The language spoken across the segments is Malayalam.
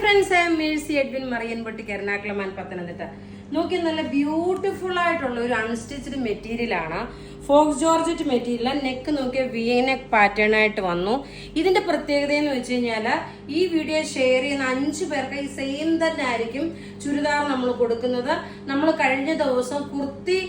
friends, I am Mercy Edwin Marian Boutique Ernakulam and Pathanamthitta. നോക്കി നല്ല ബ്യൂട്ടിഫുൾ ആയിട്ടുള്ള ഒരു അൺസ്റ്റിച്ച്ഡ് മെറ്റീരിയൽ ആണ്. Fox georgette material. നെക്ക് നോക്കിയ വി നെക്ക് പാറ്റേൺ ആയിട്ട് വന്നു. ഇതിന്റെ പ്രത്യേകത എന്ന് വെച്ച് കഴിഞ്ഞാൽ ഈ വീഡിയോ ഷെയർ ചെയ്യുന്ന 5 പേർക്ക് ഈ സെയിം തന്നെ ആയിരിക്കും ചുരിദാർ നമ്മൾ കൊടുക്കുന്നത്. നമ്മൾ കഴിഞ്ഞ ദിവസം കുർത്തി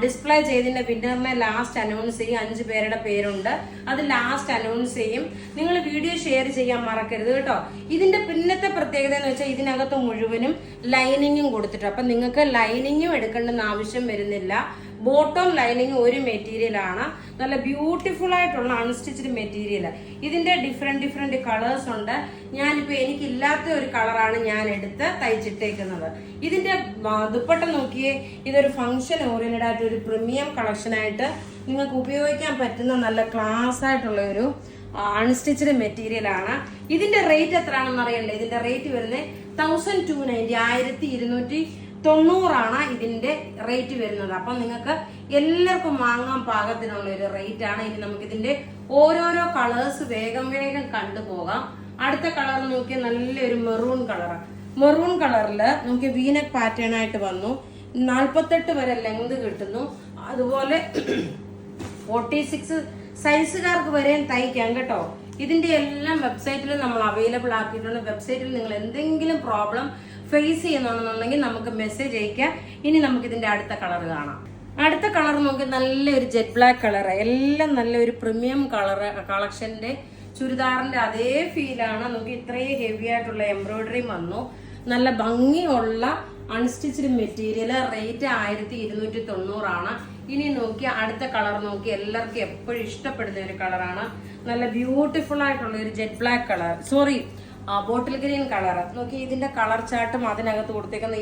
ഡിസ്പ്ലേ ചെയ്തതിന്റെ വിന്നറിനെ ലാസ്റ്റ് അനൗൺസ് ചെയ്യും. 5 പേരുടെ പേരുണ്ട്, അത് ലാസ്റ്റ് അനൗൺസ് ചെയ്യും. നിങ്ങൾ വീഡിയോ ഷെയർ ചെയ്യാൻ മറക്കരുത് കേട്ടോ. ഇതിന്റെ പിന്നത്തെ പ്രത്യേകത എന്ന് വെച്ചാൽ ഇതിനകത്ത് മുഴുവനും ലൈനിങ്ങും കൊടുത്തിട്ട്, അപ്പൊ നിങ്ങൾക്ക് ലൈനിങ്ങും എടുക്കേണ്ടെന്ന് ആവശ്യം വരുന്നില്ല. ബോട്ടം ലൈനിങ് ഒരു മെറ്റീരിയൽ ആണ്. നല്ല ബ്യൂട്ടിഫുൾ ആയിട്ടുള്ള അൺസ്റ്റിച്ച്ഡ് മെറ്റീരിയൽ. ഇതിന്റെ ഡിഫറെന്റ് കളേഴ്സ് ഉണ്ട്. ഞാനിപ്പോ എനിക്കില്ലാത്ത ഒരു കളറാണ് ഞാൻ എടുത്ത് തയ്ച്ചിട്ടേക്കുന്നത്. ഇതിന്റെ ദുപ്പട്ട നോക്കിയേ, ഇതൊരു ഫംഗ്ഷൻ ഓറിയന്റഡ് ആയിട്ട് ഒരു പ്രീമിയം കളക്ഷൻ ആയിട്ട് നിങ്ങൾക്ക് ഉപയോഗിക്കാൻ പറ്റുന്ന നല്ല ക്ലാസ് ആയിട്ടുള്ള ഒരു അൺസ്റ്റിച്ച്ഡ് മെറ്റീരിയൽ ആണ്. ഇതിന്റെ റേറ്റ് എത്രയാണെന്ന് അറിയണ്ടേ? ഇതിന്റെ റേറ്റ് വരുന്നത് 1290 1290 ഇതിന്റെ റേറ്റ് വരുന്നത്. അപ്പൊ നിങ്ങൾക്ക് എല്ലാവർക്കും വാങ്ങാൻ പാകത്തിനുള്ള ഒരു റേറ്റ് ആണ്. ഇനി നമുക്ക് ഇതിന്റെ ഓരോരോ കളേഴ്സ് വേഗം കണ്ടുപോകാം. അടുത്ത കളർ നോക്കിയാൽ നല്ലൊരു മെറൂൺ കളർ. മെറൂൺ കളറില് നോക്കിയ വീനക് പാറ്റേൺ ആയിട്ട് വന്നു. 48 വരെ ലെങ്ത് കിട്ടുന്നു. അതുപോലെ 46 സൈസുകാർക്ക് വരെയും തയ്ക്കാം കേട്ടോ. ഇതിന്റെ എല്ലാം വെബ്സൈറ്റിൽ നമ്മൾ അവൈലബിൾ ആക്കിയിട്ടുണ്ട്. വെബ്സൈറ്റിൽ നിങ്ങൾ എന്തെങ്കിലും പ്രോബ്ലം ഫേസ് ചെയ്യുന്നുണ്ടെന്നുണ്ടെങ്കിൽ നമുക്ക് മെസ്സേജ് അയക്കാം. ഇനി നമുക്ക് ഇതിന്റെ അടുത്ത കളർ കാണാം. അടുത്ത കളർ നോക്കി നല്ലൊരു ജെറ്റ് ബ്ലാക്ക് കളർ. എല്ലാം നല്ലൊരു പ്രീമിയം കളർ കളക്ഷന്റെ ചുരിദാറിന്റെ അതേ ഫീലാണ്. നമുക്ക് ഇത്രയും ഹെവി ആയിട്ടുള്ള എംബ്രോയിഡറി വന്നു. നല്ല ഭംഗിയുള്ള അൺസ്റ്റിച്ച്ഡ് മെറ്റീരിയൽ. റേറ്റ് 1290. ഇനി നോക്കി അടുത്ത കളർ നോക്കി എല്ലാവർക്കും എപ്പോഴും ഇഷ്ടപ്പെടുന്ന ഒരു കളറാണ്. നല്ല ബ്യൂട്ടിഫുൾ ആയിട്ടുള്ള ഒരു jet black colour, sorry bottle green colour. നോക്കി ഇതിന്റെ കളർ ചാർട്ടും അതിനകത്ത് കൊടുത്തേക്കുന്ന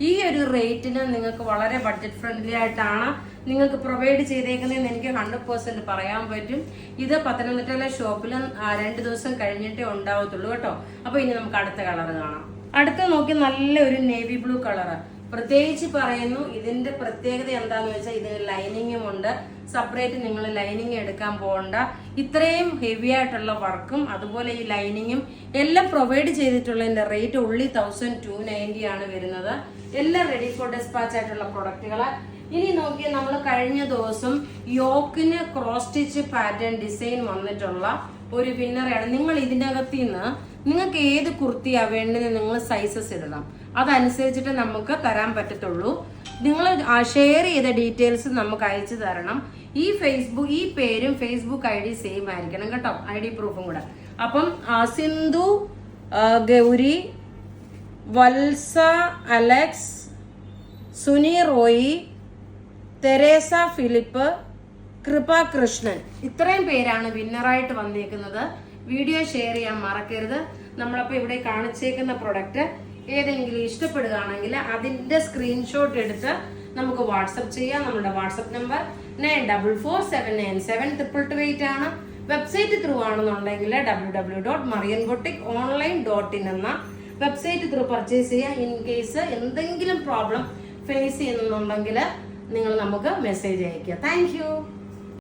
ഈ ഒരു റേറ്റിന് നിങ്ങൾക്ക് വളരെ ബഡ്ജറ്റ് ഫ്രണ്ട്ലി ആയിട്ടാണ് നിങ്ങൾക്ക് പ്രൊവൈഡ് ചെയ്തേക്കുന്നതെന്ന് എനിക്ക് 100% പറയാൻ പറ്റും. ഇത് പത്തനംതിട്ടയിലെ ഷോപ്പിലും 2 ദിവസം കഴിഞ്ഞിട്ടേ ഉണ്ടാവത്തുള്ളൂ കേട്ടോ. അപ്പൊ ഇനി നമുക്ക് അടുത്ത കളർ കാണാം. അടുത്ത നോക്കി നല്ലൊരു നേവി ബ്ലൂ കളർ. പ്രത്യേകിച്ച് പറയുന്നു, ഇതിന്റെ പ്രത്യേകത എന്താന്ന് വെച്ചാൽ ഇതിന് ലൈനിങ്ങും ഉണ്ട്. സെപ്പറേറ്റ് നിങ്ങൾ ലൈനിങ് എടുക്കാൻ പോകണ്ട. ഇത്രയും ഹെവി ആയിട്ടുള്ള വർക്കും അതുപോലെ ഈ ലൈനിങ്ങും എല്ലാം പ്രൊവൈഡ് ചെയ്തിട്ടുള്ളതിന്റെ റേറ്റ് ഉള്ളി 1290 ആണ് വരുന്നത്. എല്ലാം റെഡി ഫോർ ഡെസ്പാച്ച് ആയിട്ടുള്ള പ്രൊഡക്റ്റുകള്. ഇനി നോക്കിയാൽ നമ്മൾ കഴിഞ്ഞ ദിവസം യോക്കിന് ക്രോസ് സ്റ്റിച്ച് പാറ്റേൺ ഡിസൈൻ വന്നിട്ടുള്ള ഒരു വിന്നറാണ്. നിങ്ങൾ ഇതിനകത്ത് നിന്ന് നിങ്ങൾക്ക് ഏത് കുർത്തിയാ വേണ്ടത് നിങ്ങൾ സൈസസ് ഇടണം. അതനുസരിച്ചിട്ട് നമുക്ക് തരാൻ പറ്റത്തുള്ളൂ. നിങ്ങൾ ഷെയർ ചെയ്ത ഡീറ്റെയിൽസ് നമുക്ക് അയച്ചു തരണം. ഈ പേരും ഫേസ്ബുക്ക് ID സെയിം ആയിരിക്കണം കേട്ടോ, ID പ്രൂഫും കൂടെ. അപ്പം സിന്ധു, ഗൗരി, വത്സ, അലക്സ്, സുനി റോയി, തെരേസ ഫിലിപ്പ്, കൃപ കൃഷ്ണൻ, ഇത്രയും പേരാണ് വിന്നറായിട്ട് വന്നേക്കുന്നത്. വീഡിയോ ഷെയർ ചെയ്യാൻ മറക്കരുത്. നമ്മളപ്പോ ഇവിടെ കാണിച്ചേക്കുന്ന പ്രൊഡക്റ്റ് ഏതെങ്കിലും ഇഷ്ടപ്പെടുകയാണെങ്കിൽ അതിന്റെ സ്ക്രീൻഷോട്ട് എടുത്ത് നമുക്ക് വാട്സപ്പ് ചെയ്യാം. നമ്മുടെ വാട്സപ്പ് നമ്പർ 9447972228 ആണ്. വെബ്സൈറ്റ് ത്രൂ ആണെന്നുണ്ടെങ്കിൽ www.marianboutique.online.in എന്ന വെബ്സൈറ്റ് ത്രൂ പർച്ചേസ് ചെയ്യാം. ഇൻ കേസ് എന്തെങ്കിലും പ്രോബ്ലം ഫേസ് ചെയ്യുന്നുണ്ടെങ്കിൽ നിങ്ങൾ നമുക്ക് മെസ്സേജ് അയക്കുക. താങ്ക്